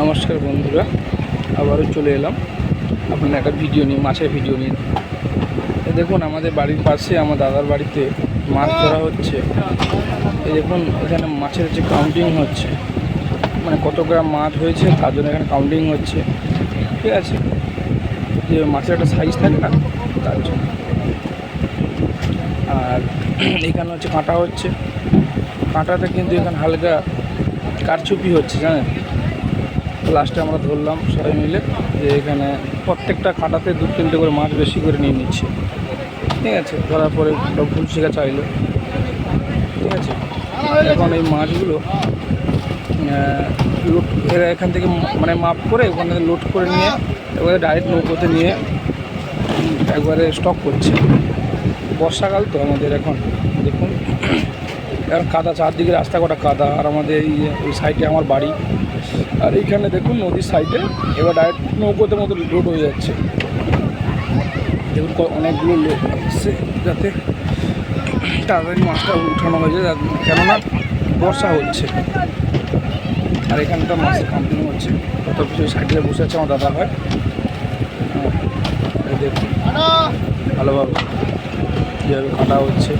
নমস্কার বন্ধুরা, আবারও চলে এলাম আপনার একটা ভিডিও নিয়ে, মাছের ভিডিও নিয়ে। দেখুন আমাদের বাড়ির পাশে আমার দাদার বাড়িতে মাছ ধরা হচ্ছে। এই দেখুন এখানে মাছের যে কাউন্টিং হচ্ছে, মানে কত গ্রাম মাছ হয়েছে তার জন্য এখানে কাউন্টিং হচ্ছে, ঠিক আছে। যে মাছের একটা সাইজ থাকে না, তার জন্য। আর এখানে হচ্ছে কাঁটা হচ্ছে, কাঁটাতে কিন্তু এখানে হালকা কারচুপি হচ্ছে, জানেন। লাস্টে আমরা ধরলাম সবাই মিলে যে এখানে প্রত্যেকটা কাঁটাতে 2-3টে করে মাছ বেশি করে নিয়ে নিচ্ছে, ঠিক আছে। ধরার পরে ভুল শেখা চাইলো, ঠিক আছে। এখন এই মাছগুলো লোড এরা এখান থেকে মানে মাপ করে ওখানে লোড করে নিয়ে এবারে ডাইরেক্ট নৌকোতে নিয়ে একবারে স্টক করছে। বর্ষাকাল তো আমাদের এখন দেখুন, এখন কাদা, চারদিকে রাস্তা কটা কাদা। আর আমাদের এই সাইডে আমার বাড়ি, আর এইখানে দেখুন নদীর সাইডে এবার ডাইরেক্ট নৌকোতে মতো লোড হয়ে যাচ্ছে। দেখুন অনেকগুলো লোক আসছে যাতে তাড়াতাড়ি মাছটা উঠানো হয়ে যায়, কেননা বর্ষা হচ্ছে। আর এখানে তো মাছের কাম্পিং হচ্ছে, কত কিছু সাইডে বসে আছে আমার দাদা হয়। দেখুন ভালোভাবে কীভাবে কাটা হচ্ছে।